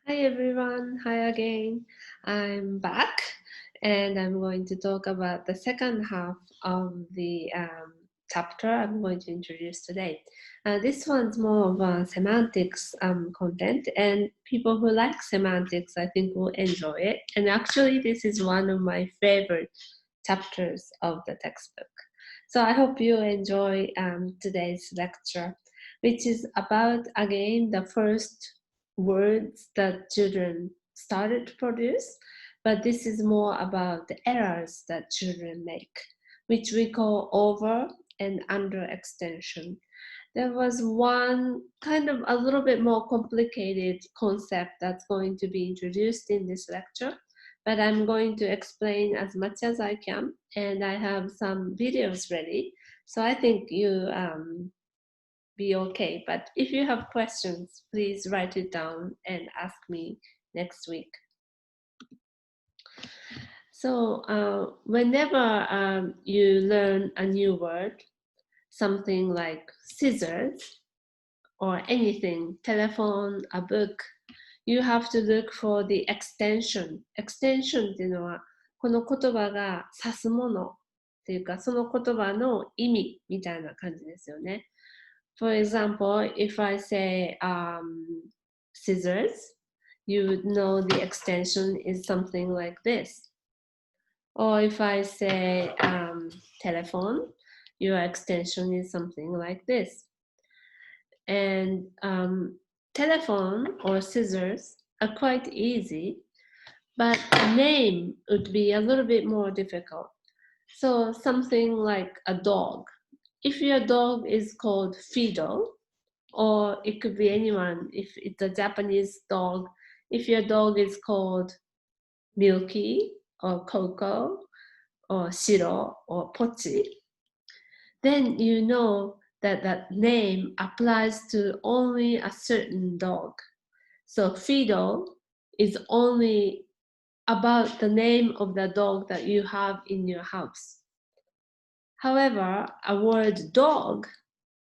Hi everyone, hi again. I'm back and I'm going to talk about the second half of the chapter I'm going to introduce today. This one's more of a semantics content, and people who like semantics I think will enjoy it. And actually, this is one of my favorite chapters of the textbook. So I hope you enjoy today's lecture, which is about again the first words that children started to produce, but this is more about the errors that children make, which we call over and under extension. There was one kind of a little bit more complicated concept that's going to be introduced in this lecture, but I'm going to explain as much as I can, and I have some videos ready, so I think you be okay. But if you have questions, please write it down and ask me next week. So whenever you learn a new word, something like scissors or anything, telephone, a book, you have to look for the extension. extension っていうのは、この言葉が指すものっていうか、その言葉の意味みたいな感じですよね。For example, if I say scissors, you would know the extension is something like this. Or if I say telephone, your extension is something like this. And telephone or scissors are quite easy, but name would be a little bit more difficult. So something like a dog. If your dog is called Fido, or it could be anyone, if it's a Japanese dog, if your dog is called Milky or Coco or Shiro or Pochi, then you know that that name applies to only a certain dog. So Fido is only about the name of the dog that you have in your house. However, a word dog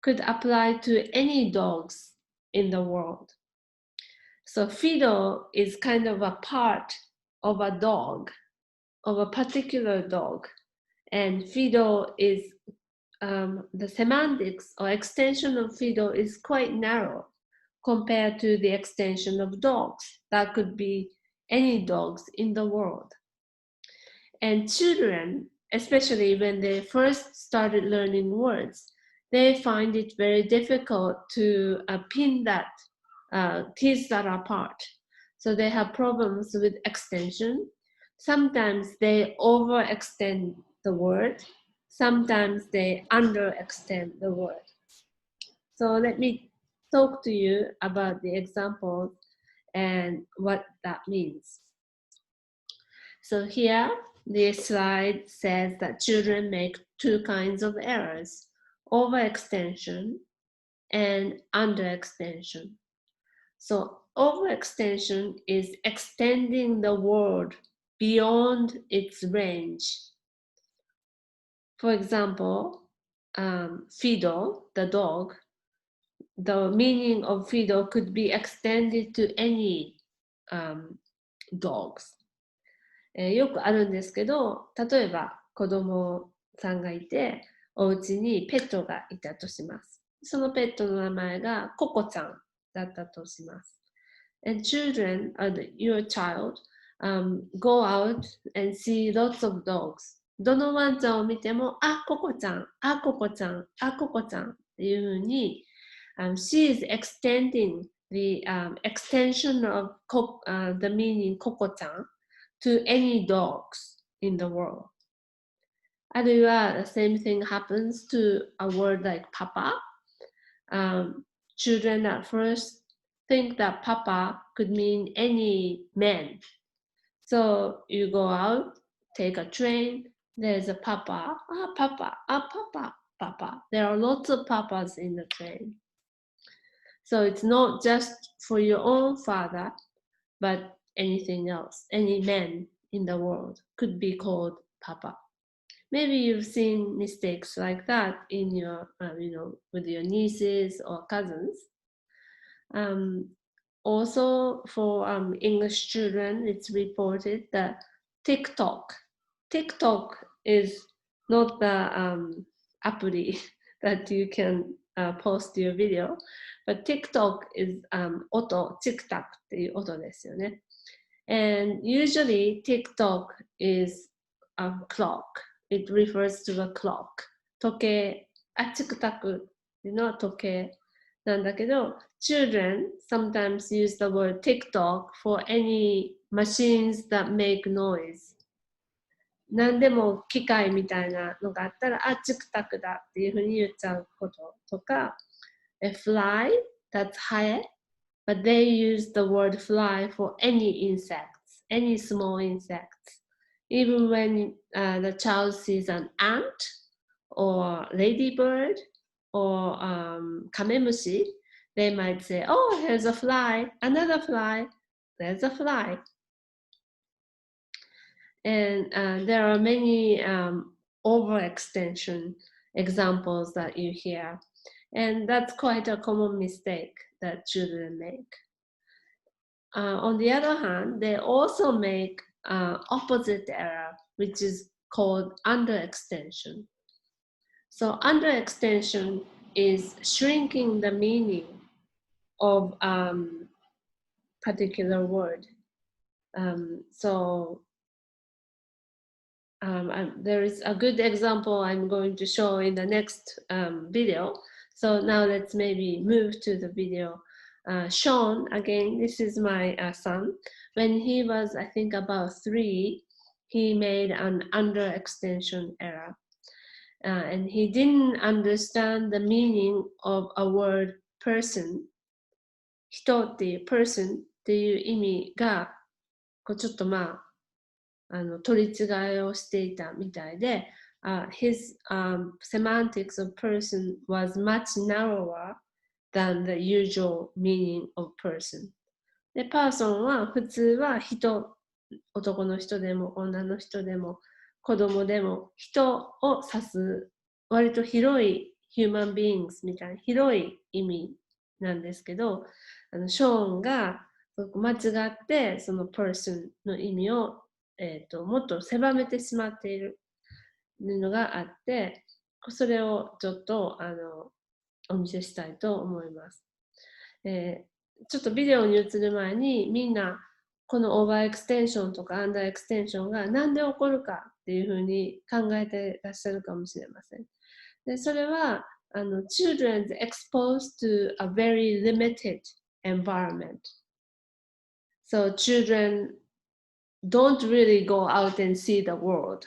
could apply to any dogs in the world. So Fido is kind of a part of a dog, of a particular dog. And Fido is the semantics or extension of Fido is quite narrow compared to the extension of dogs. That could be any dogs in the world. And children, especially when they first started learning words, they find it very difficult to pin that, tease that apart. So they have problems with extension. Sometimes they overextend the word. Sometimes they underextend the word. So let me talk to you about the examples and what that means. So here, the slide says that children make two kinds of errors, overextension and underextension. So overextension is extending the word beyond its range. For example, Fido, the dog, the meaning of Fido could be extended to any dogs. よくあるんですけど、例えば子供さんがいて、お家にペットがいたとします。そのペットの名前がココちゃんだったとします。And children, your child, go out and see lots of dogs. どのワンちゃんを見ても、あ、ココちゃん、あ、ココちゃん、あ、ココちゃんっていうふうに、she is extending the extension of the meaning ココちゃん to any dogs in the world. あるいは the same thing happens to a word like papa. Children at first think that papa could mean any man. So you go out, take a train, there's a papa, papa, papa, papa. There are lots of papas in the train. So it's not just for your own father, but anything else, any man in the world could be called papa. Maybe you've seen mistakes like that in your, with your nieces or cousins. also for English children, it's reported that TikTok is not the apply that you can post your video, but TikTok is 音、チクタクっていう音ですよね。And usually TikTok is a clock. It refers to a clock. 時計、チクタクっていうのは時計なんだけど、children sometimes use the word TikTok for any machines that make noise. 何でも機械みたいなのがあったら、チクタクだっていうふうに言っちゃうこととか、a fly, that's ハエ。But they use the word fly for any insects, any small insects. Even when the child sees an ant or ladybird or kamemushi, they might say, oh, here's a fly, another fly, there's a fly. And there are many overextension examples that you hear. And that's quite a common mistake that children make. On the other hand, they also make opposite error, which is called underextension. So underextension is shrinking the meaning of particular word. There is a good example I'm going to show in the next video. So now let's maybe move to the video. Sean, again, this is my son. When he was, I think, about 3, he made an underextension error. And he didn't understand the meaning of a word person. 人っていう person っていう意味が、ちょっと取り違えをしていたみたいで、his semantics of person was much narrower than the usual meaning of person. で、パーソンは普通は人、男の人でも女の人でも子供でも人を指す割と広い human beings みたいな広い意味なんですけど、ショーンが間違ってその person の意味を、もっと狭めてしまっているのがあって、それをちょっとお見せしたいと思います。ちょっとビデオに移る前にみんなこのオーバーエクステンションとかアンダーエクステンションが何で起こるかっていうふうに考えていらっしゃるかもしれません。でそれはchildren exposed to a very limited environment. So children don't really go out and see the world.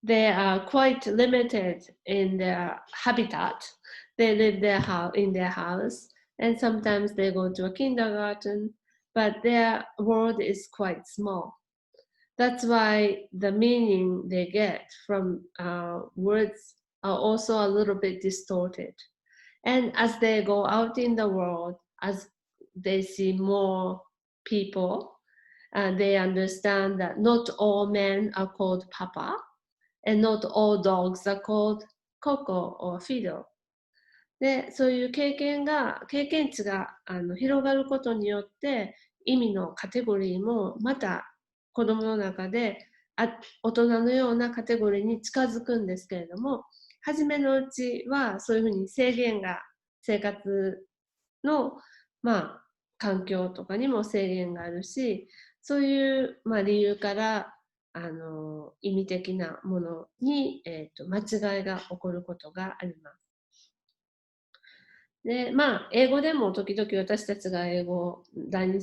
They are quite limited in their habitat. They live in their house, and sometimes they go to a kindergarten, but their world is quite small. That's why the meaning they get from words are also a little bit distorted. And as they go out in the world, as they see more people, they understand that not all men are called Papa, and not all dogs are called Coco or Fido. で、そういう経験値が広がることによって意味のカテゴリーもまた子供の中で大人のようなカテゴリーに近づくんですけれども、初めのうちはそういうふうに制限が生活の環境とかにも制限があるし、そういう理由から意味的なものに、間違いが起こることがあります。で、英語でも時々私たちが英語第二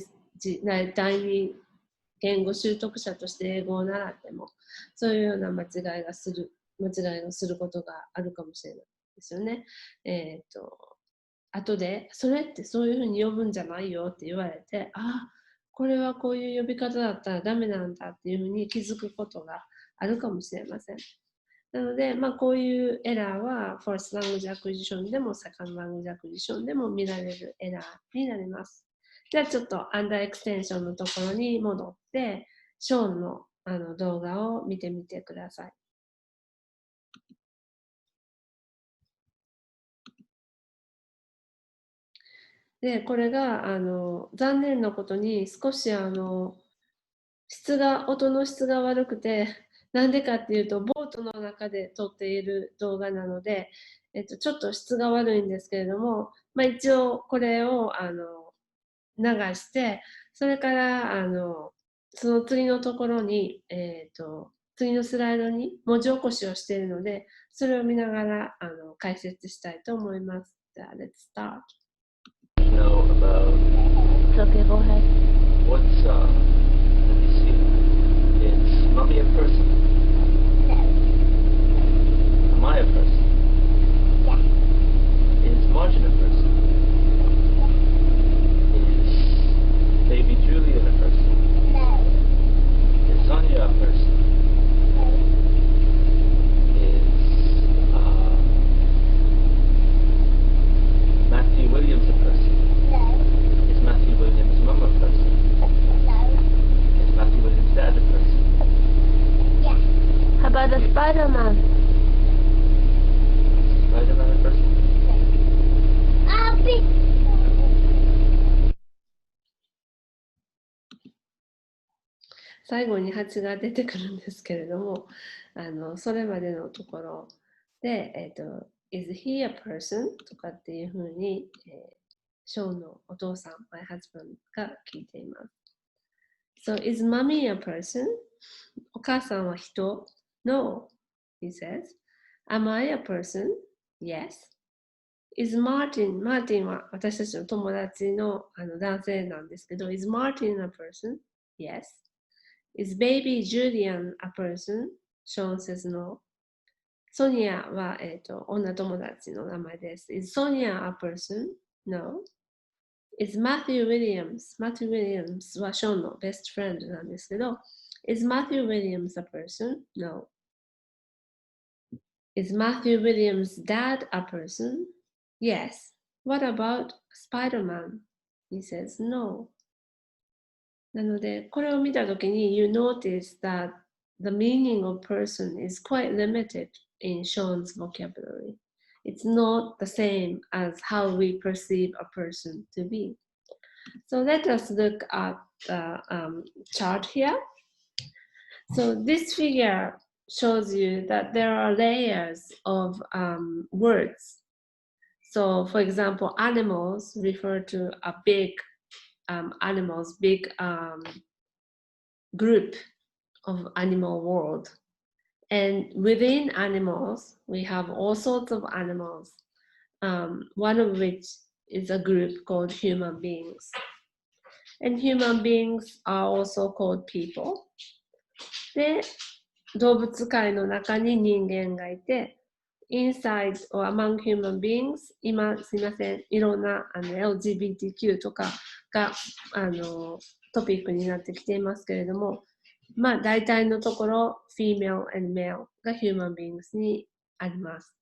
言語習得者として英語を習っても、そういうような間違いをすることがあるかもしれないですよね。後で、それってそういうふうに呼ぶんじゃないよって言われて、これはこういう呼び方だったらダメなんだっていうふうに気づくことがあるかもしれません。なので、こういうエラーは First Language Acquisition でも Second Language Acquisition でも見られるエラーになります。じゃあちょっとアンダーエクステンションのところに戻って、ショーンの動画を見てみてください。で、これが残念なことに少し音の質が悪くて、なんでかっていうと、ボートの中で撮っている動画なので、ちょっと質が悪いんですけれども、まあ、一応これを流して、それからその次のところに、次のスライドに文字起こしをしているので、それを見ながら解説したいと思います。じゃあ、Let's start. Know about It's okay, go ahead. what's let me see. Is mommy a person? Am I a person? Is Margin a person? Is baby Julian a person? Is Sonia a person? Is Matthew Williams a person? Is Matthew Williams' mum a person? Is Matthew Williams' dad a person? How about the Spider-Man? Is Spider-Man a person? Abby. 最後に蜂が出てくるんですけれども、それまでのところで、is he a person? とかっていうふうに、ショーンのお父さん、my husband が聞いています。So, is mommy a person? お母さんは人 ?No, he says. Am I a person? Yes. Is Martin? Martin は私たちの友達の男性なんですけど、is Martin a person? Yes. Is baby Julian a person? Sean says no. ソニアは、女友達の名前です。Is Sonia a person? No. Is Matthew Williams? Matthew Williams はショーンのベストフレンドなんですけど、Is Matthew Williams a person? No. Is Matthew Williams' dad a person? Yes. What about Spider-Man? He says no. なので、これを見たときに、you notice that the meaning of person is quite limited in Sean's vocabulary. It's not the same as how we perceive a person to be. So let us look at the chart here. So this figure shows you that there are layers of words. So for example, animals refer to a big animals, big group of animal world. And within animals, we have all sorts of animals, one of which is a group called human beings. And human beings are also called people. で、動物界の中に人間がいて、inside or among human beings、今すいません、いろんなLGBTQ とかがトピックになってきていますけれども、まあ大体のところ、female and male が human beings にあります。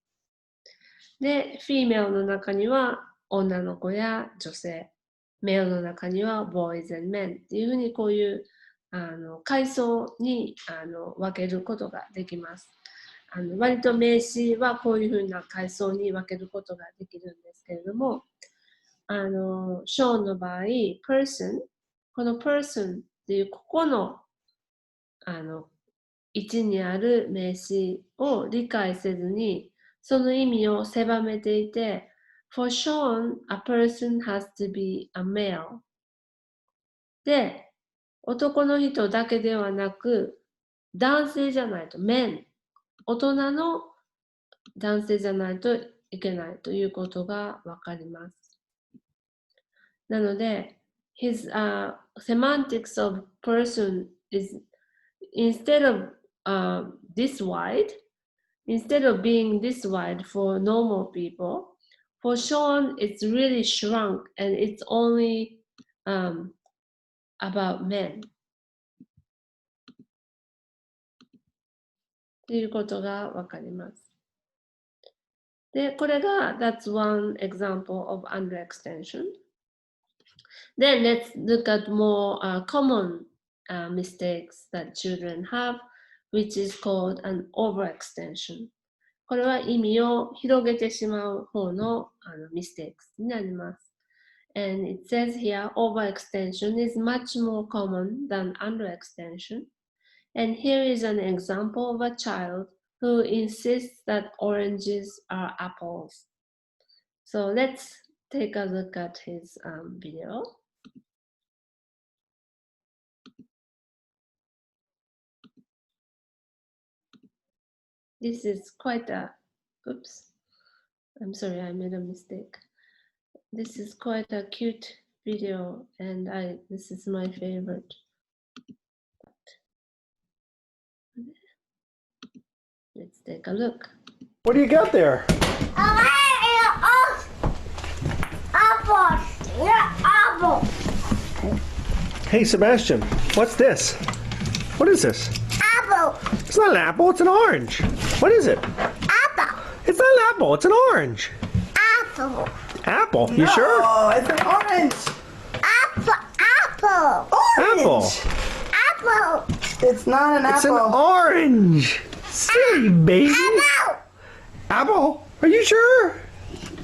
で、female の中には女の子や女性、male の中には boys and men っていうふうにこういう階層に分けることができます。割と名詞はこういうふうな階層に分けることができるんですけれども、ショーンの場合、person、この person っていうここの位置にある名詞を理解せずに、その意味を狭めていて、For Sean, a person has to be a male. で、男の人だけではなく、男性じゃないと、men、大人の男性じゃないといけないということがわかります。なので、his semantics of person is instead of this wide, instead of being this wide for normal people, for Sean, it's really shrunk and it's only about men. ということがわかります。で、これが that's one example of underextension. Then let's look at more common mistakes that children have, which is called an overextension. これは意味を広げてしまう方のmistakes になります。And it says here, overextension is much more common than underextension. And here is an example of a child who insists that oranges are apples. So let's take a look at his video. This is quite a, oops, I'm sorry, I made a mistake. This is quite a cute video, and this is my favorite. Let's take a look. What do you got there? Apple. Hey, Sebastian, what's this? What is this? Apple. It's not an apple, it's an orange. What is it? Apple. It's not an apple, it's an orange. Apple. Apple, you sure? Oh, it's an orange. Apple. Orange. Apple. It's not an It's an apple. orange. Silly baby. Apple. Apple? Are you sure?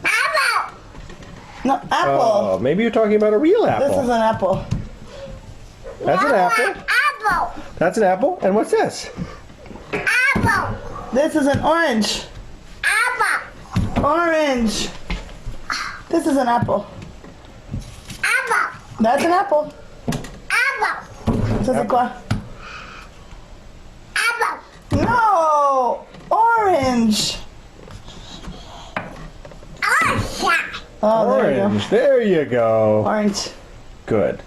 Apple. No, apple. Oh, maybe you're talking about a real This is apple. an apple. That's an apple. Apple. That's an apple. And what's this? Apple. This is an orange. Apple. Orange. This is an apple. Apple. That's an apple. Apple. This is a quoi? Apple. No! Orange. Oh, there you go. Orange. There you go. Orange. Good.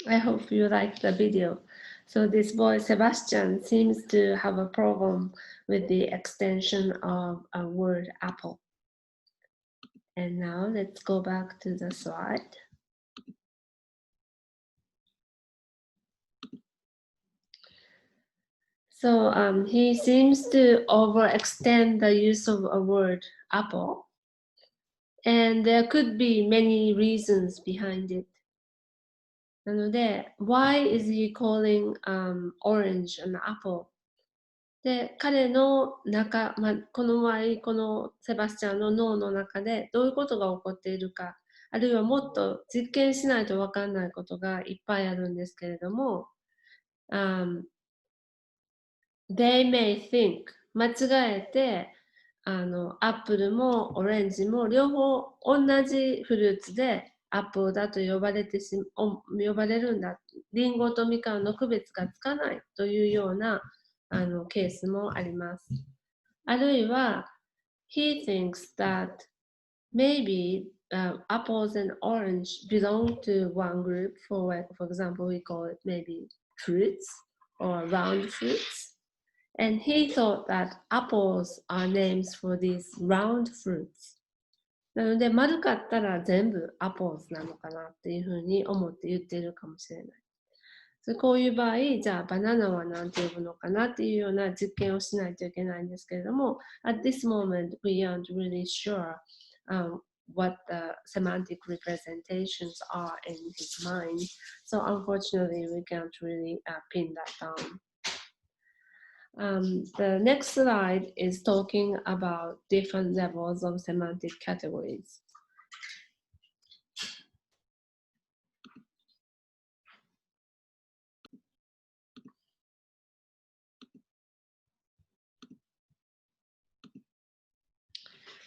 I hope you liked the video. So this boy, Sebastian, seems to have a problem with the extension of a word apple. And now let's go back to the slide. So he seems to overextend the use of a word apple. And there could be many reasons behind it. なので、why is he calling orange an apple? で、彼の中、この場合、このセバスチャンの脳の中でどういうことが起こっているか、あるいはもっと実験しないと分かんないことがいっぱいあるんですけれども、they may think 間違えてアップルもオレンジも両方同じフルーツでアップルだと呼ばれるんだ、リンゴとみかんの区別がつかないというようなケースもあります。あるいは he thinks that maybe apples and orange belong to one group. For example, we call it maybe fruits or round fruits. And he thought that apples are names for these round fruits. なので、丸かったら全部 apples なのかなっていうふうに思って言っているかもしれない。こういう場合、じゃあバナナは何て呼ぶのかなっていうような実験をしないといけないんですけれども、at this moment we aren't really sure what the semantic representations are in his mind. So unfortunately, we can't really pin that down. The next slide is talking about different levels of semantic categories.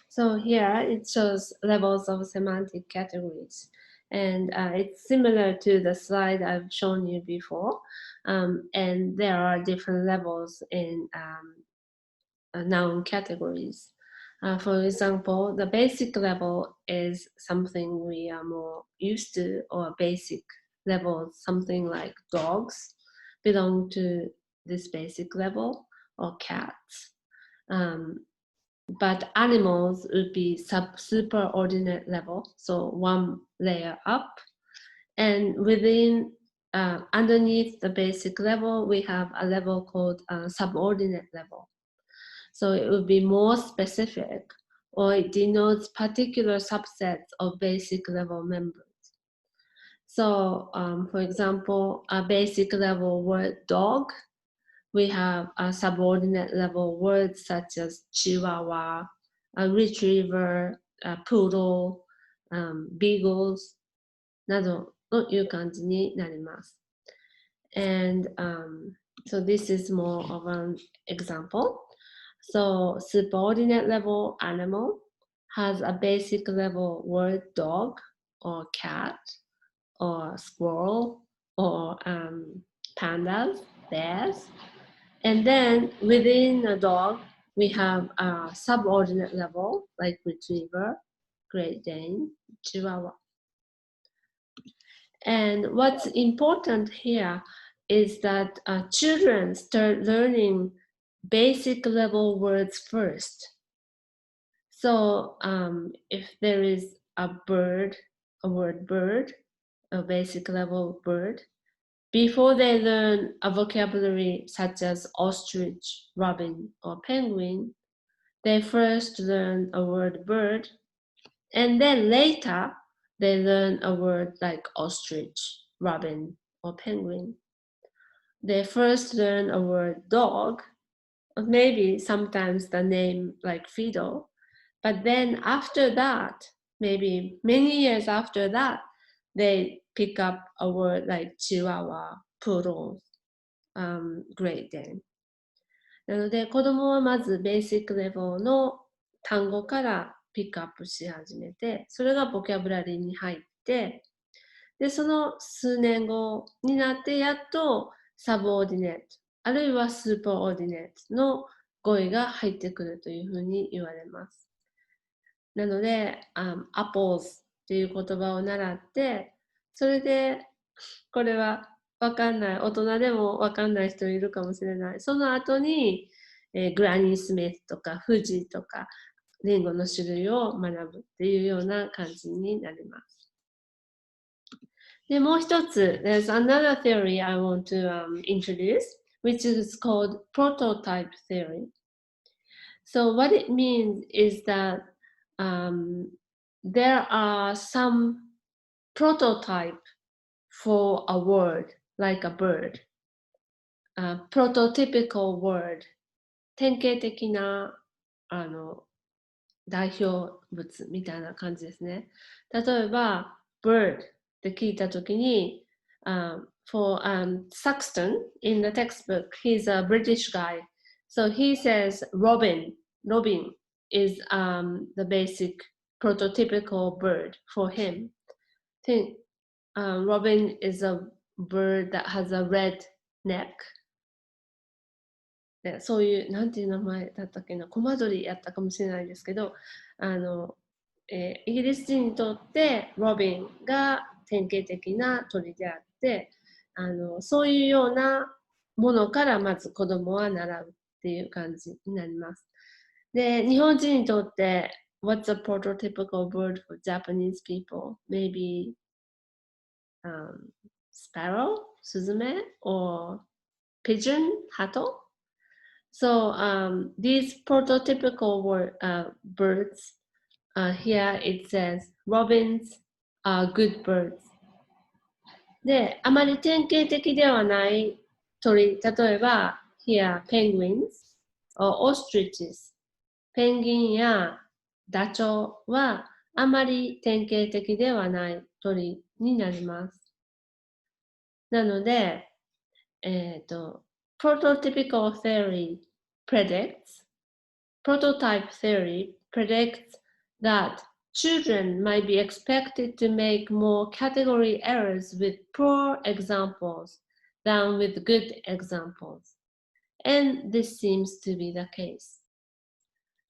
So here it shows levels of semantic categories. And it's similar to the slide I've shown you before. And there are different levels in noun categories. For example, the basic level is something we are more used to, or basic level, something like dogs belong to this basic level, or cats. But animals would be superordinate level, so one layer up. And within, underneath the basic level, we have a level called subordinate level. So it would be more specific, or it denotes particular subsets of basic level members. So for example, a basic level word dog, we have a subordinate level words such as chihuahua, a retriever, poodle, beagles などという感じになります。And so this is more of an example. So subordinate level animal has a basic level word dog or cat or squirrel or pandas, bears. And then within a dog, we have a subordinate level like retriever, Great Dane, Chihuahua. And what's important here is that children start learning basic level words first. So if there is a bird, a word bird, a basic level bird, before they learn a vocabulary such as ostrich, robin, or penguin, they first learn a word bird, and then later they learn a word like ostrich, robin, or penguin. They first learn a word dog, or maybe sometimes the name like Fido, but then after that, maybe many years after that, they pick up a word like Chihuahua, Poodle, Great Dane. なので子供はまずベーシックレベルの単語からピックアップし始めて、それがボキャブラリーに入って、でその数年後になってやっとサブオーディネート、あるいはスーパーオーディネートの語彙が入ってくるというふうに言われます。なので、apples っていう言葉を習って、それでこれはわかんない、大人でもわかんない人いるかもしれない。その後に、グラニー・スミスとかフジとかリンゴの種類を学ぶっていうような感じになります。で、もう一つ、there's another theory I want to introduce, which is called prototype theory. So what it means is that there are some prototype for a word, like a bird, prototypical word, 典型的な代表物みたいな感じですね。例えば、bird って聞いたときに、for Saxton in the textbook, he's a British guy. So he says robin. Robin is the basic prototypical bird for him. Robin is a bird that has a red neck. でそういう、なんていう名前だったっけな、コマドリやったかもしれないですけど、イギリス人にとってロビンが典型的な鳥であって、そういうようなものからまず子供は習うっていう感じになります。で、日本人にとって、What's a prototypical bird for Japanese people? Maybe sparrow, スズメ, or pigeon, 鳩? So these prototypical birds, here it says robins are good birds. で、あまり典型的ではない鳥、例えば here penguins or ostriches. ペンギンやダチョウはあまり典型的ではない鳥になります。なので、prototypical theory prototype theory predicts that children might be expected to make more category errors with poor examples than with good examples. And this seems to be the case.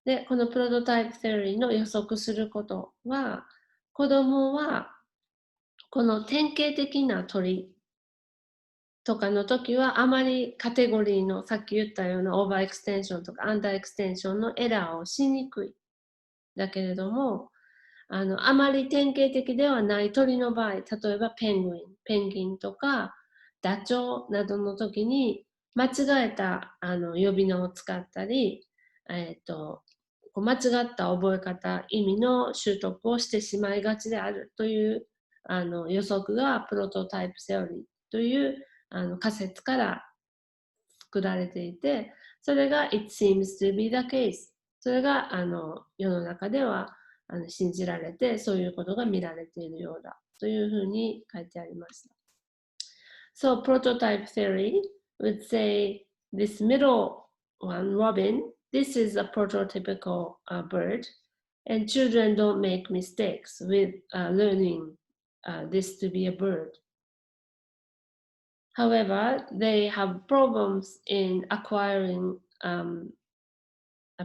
で、このプロトタイプセオリーの予測することは、子供はこの典型的な鳥とかの時はあまりカテゴリーのさっき言ったようなオーバーエクステンションとかアンダーエクステンションのエラーをしにくい。だけれども、あまり典型的ではない鳥の場合、例えばペンギンとかダチョウなどの時に間違えた呼び名を使ったり、間違った覚え方、意味の習得をしてしまいがちであるという予測がプロトタイプセオリーという仮説から作られていて、それが It seems to be the case。それが世の中では信じられて、そういうことが見られているようだというふうに書いてありました。So prototype theory would say this middle one, robin, this is a prototypical bird, and children don't make mistakes with learning this to be a bird. However, they have problems in acquiring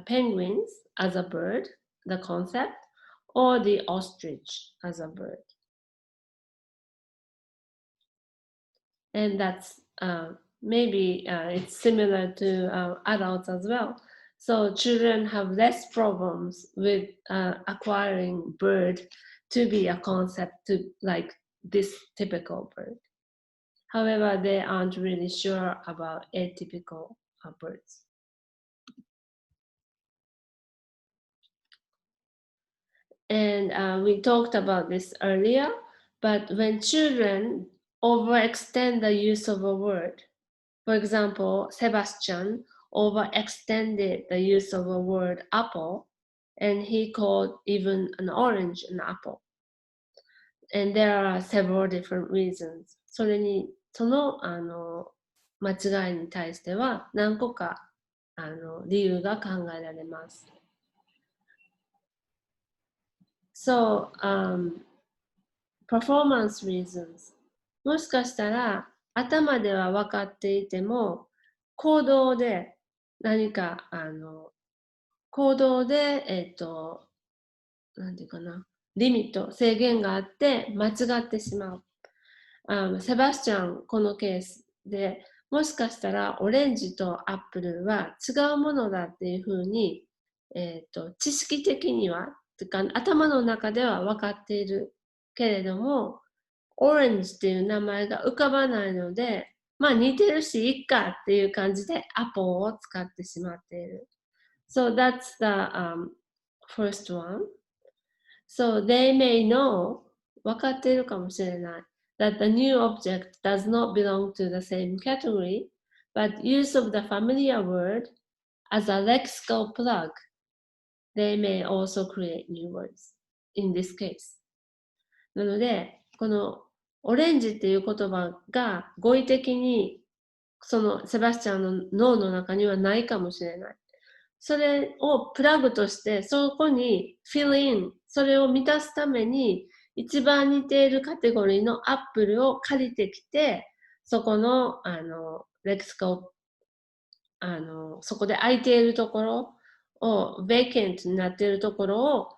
penguins as a bird, the concept, or the ostrich as a bird. And that's maybe it's similar to adults as well. So children have less problems with acquiring bird to be a concept to like this typical bird. However, they aren't really sure about atypical birds. And we talked about this earlier, but when children overextend the use of a word, for example, Sebastian overextended the use of a word apple, and he called even an orange an apple. And there are several different reasons. その間違いに対しては何個か理由が考えられます。So, performance reasons. もしかしたら頭では分かっていても行動で何か行動でなんていうかなリミット制限があって間違ってしまう。セバスチャンこのケースでもしかしたらオレンジとアップルは違うものだっていうふうに、知識的には頭の中では分かっているけれどもオレンジっていう名前が浮かばないのでまあ似てるしいっかっていう感じでアポを使ってしまっている。So that's the first one. So they may know 分かっているかもしれないthat the new object does not belong to the same category, but use of the familiar word as a lexical plug, they may also create new words in this case. なので、このオレンジっていう言葉が語彙的にそのセバスチャンの脳の中にはないかもしれない。それをプラグとしてそこにフィルイン、それを満たすために一番似ているカテゴリーのアップルを借りてきて、そこのレクスカをそこで空いているところをベーケントになっているところを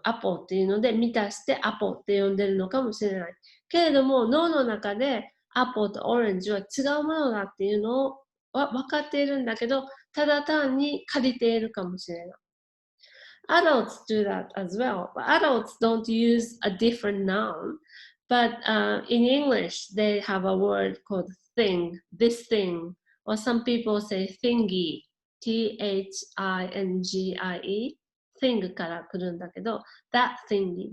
アポっていうので満たしてアポって呼んでるのかもしれない。けれども脳の中でアポとオレンジは違うものだっていうのを分かっているんだけど、ただ単に借りているかもしれない。Adults do that as well. Adults don't use a different noun, but in English they have a word called thing, this thing, or some people say thingy, T-H-I-N-G-I-E, thing から来るんだけど、that thingy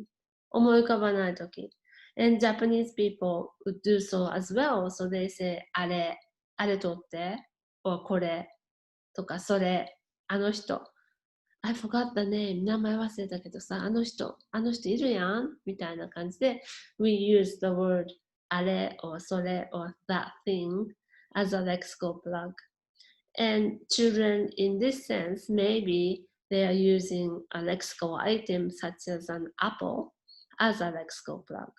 思い浮かばないとき。And Japanese people would do so as well, so they say あれとって、or これとかそれ、あの人。I forgot the name. 名前忘れたけどさ、あの人いるやんみたいな感じで We use the word あれ or それ or that thing as a lexical plug. And children in this sense, maybe they are using a lexical item such as an apple as a lexical plug.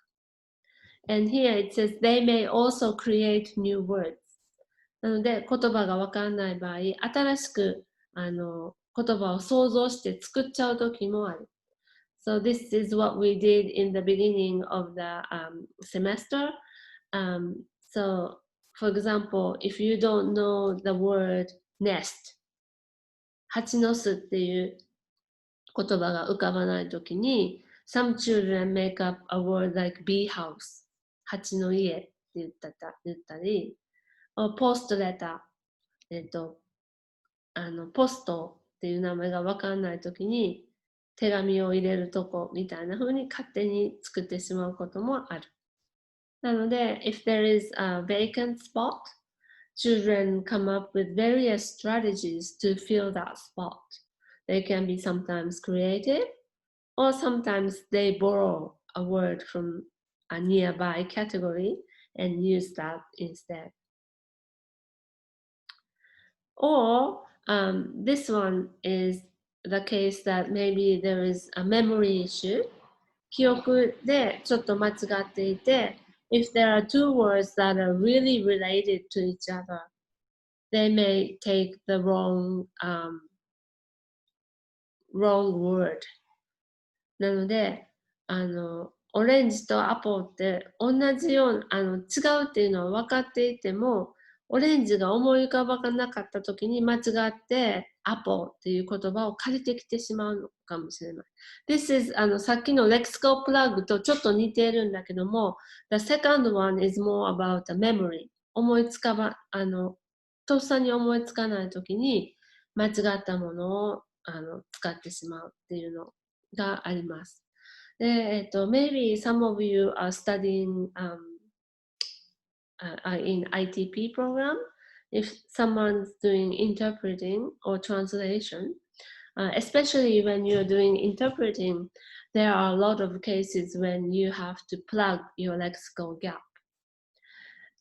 And here it says they may also create new words. なので言葉がわかんない場合、新しく言葉を想像して作っちゃう時もある。So this is what we did in the beginning of the semester. So for example, if you don't know the word nest, 蜂の巣っていう言葉が浮かばない時に some children make up a word like bee house, 蜂の家って言ったり、or post letter, ポストっていう名前が分かんないときに手紙を入れるとこみたいな風に勝手に作ってしまうこともある。なので、if there is a vacant spot, children come up with various strategies to fill that spot. They can be sometimes creative or sometimes they borrow a word from a nearby category and use that instead. Or this one is the case that maybe there is a memory issue. 記憶でちょっと間違っていて、if there are two words that are really related to each other, they may take the wrong word. なので、オレンジとアポって同じような、違うっていうのは分かっていても、オレンジが思い浮かばなかった時に間違ってアポっていう言葉を借りてきてしまうのかもしれない。This is さっきの lexical plug とちょっと似ているんだけども、the second one is more about a memory. 思いつかば、とっさに思いつかない時に間違ったものを使ってしまうっていうのがあります。で、maybe some of you are studying in ITP program. If someone's doing interpreting or translation, especially when you're doing interpreting, there are a lot of cases when you have to plug your lexical gap.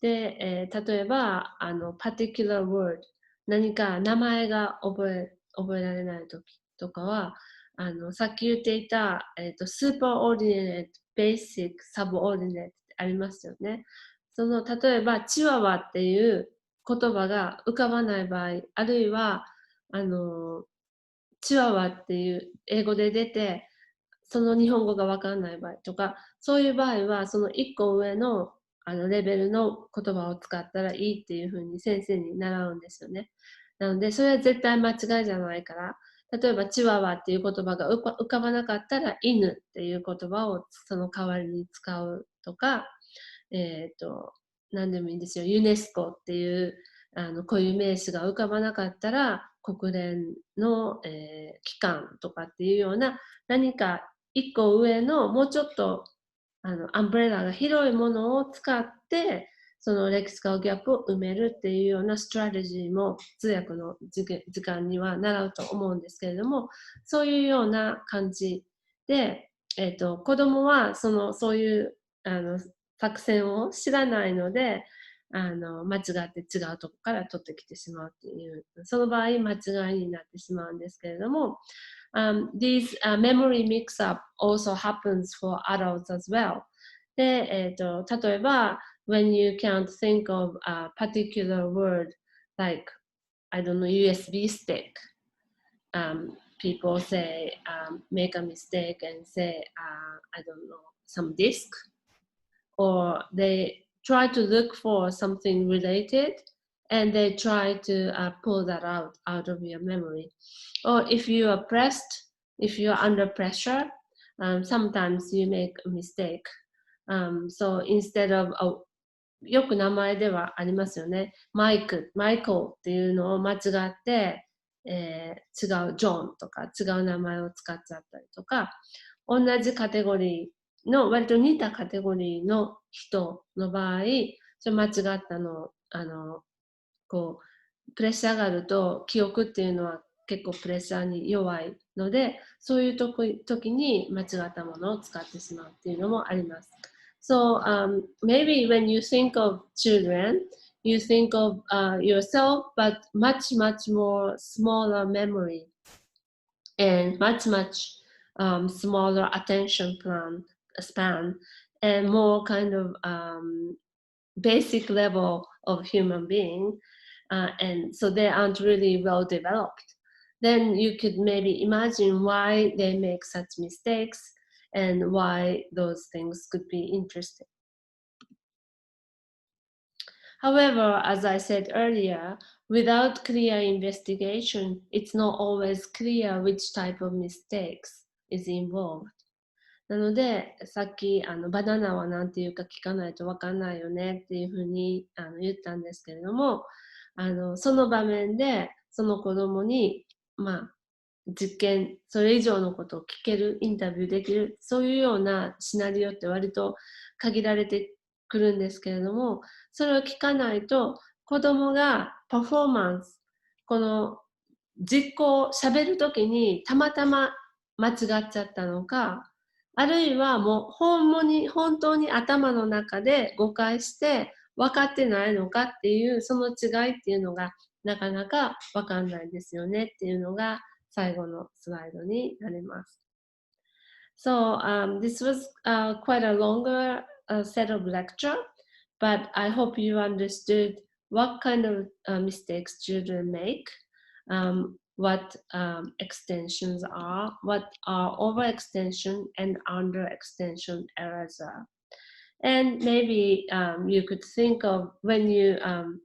で、例えば、particular word、何か名前が覚えられないときとかは、さっき言っていた、superordinate, basic, subordinate ってありますよね。例えば、チワワっていう言葉が浮かばない場合、あるいは、チワワっていう英語で出て、その日本語がわからない場合とか、そういう場合は、その1個上のレベルの言葉を使ったらいいっていうふうに先生に習うんですよね。なので、それは絶対間違いじゃないから、例えば、チワワっていう言葉が浮かばなかったら、犬っていう言葉をその代わりに使うとか、何でもいいんですよ。ユネスコっていう固有名詞が浮かばなかったら、国連の、機関とかっていうような、何か一個上のもうちょっとアンブレラが広いものを使って、そのレキシカルギャップを埋めるっていうようなストラテジーも通訳の時間には習うと思うんですけれども、そういうような感じで、子供はそういう作戦を知らないので、間違って違うとこから取ってきてしまうっていう、その場合間違いになってしまうんですけれども、these memory mix-up also happens for adults as well. で、例えば、when you can't think of a particular word like, I don't know, USB stick, people say, make a mistake and say, I don't know, some disk, or they try to look for something related and they try to pull that out of your memory. Or if you are pressed, if you are under pressure, sometimes you make a mistake. So instead of, よく名前ではありますよね。マイコっていうのを間違って、違うジョンとか違う名前を使っちゃったりとか、同じカテゴリーの割と似たカテゴリーの人の場合、間違ったのをこうプレッシャーがあると記憶っていうのは結構プレッシャーに弱いので、そういう時に間違ったものを使ってしまうっていうのもあります。So maybe when you think of children, you think of yourself, but much more smaller memory and much smaller attention span and more kind of basic level of human being, and so they aren't really well developed. Then you could maybe imagine why they make such mistakes and why those things could be interesting. However, as I said earlier, without clear investigation, it's not always clear which type of mistakes is involved. なので、さっきバナナは何て言うか聞かないと分かんないよねっていうふうに言ったんですけれども、その場面でその子供に、実験、それ以上のことを聞ける、インタビューできる、そういうようなシナリオって割と限られてくるんですけれども、それを聞かないと子供がパフォーマンス、この実行、喋るときにたまたま間違っちゃったのか、あるいはもう本当に頭の中で誤解して分かってないのかっていう、その違いっていうのがなかなか分かんないですよねっていうのが最後のスライドになります。So this was quite a longer set of lecture, but I hope you understood what kind of mistakes children make, what extensions are, what are overextension and underextension errors are. And maybe you could think of when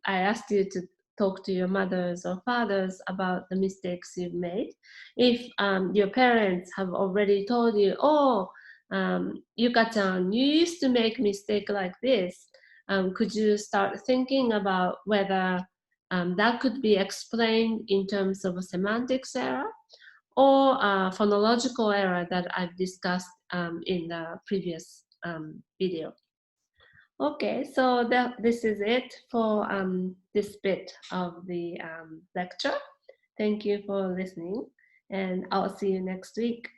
I asked you to talk to your mothers or fathers about the mistakes you've made. If your parents have already told you, oh, Yuka-chan, you used to make mistake like this, could you start thinking about whether that could be explained in terms of a semantics error or a phonological error that I've discussed in the previous video. Okay, so this is it for this bit of the lecture. Thank you for listening, and I'll see you next week.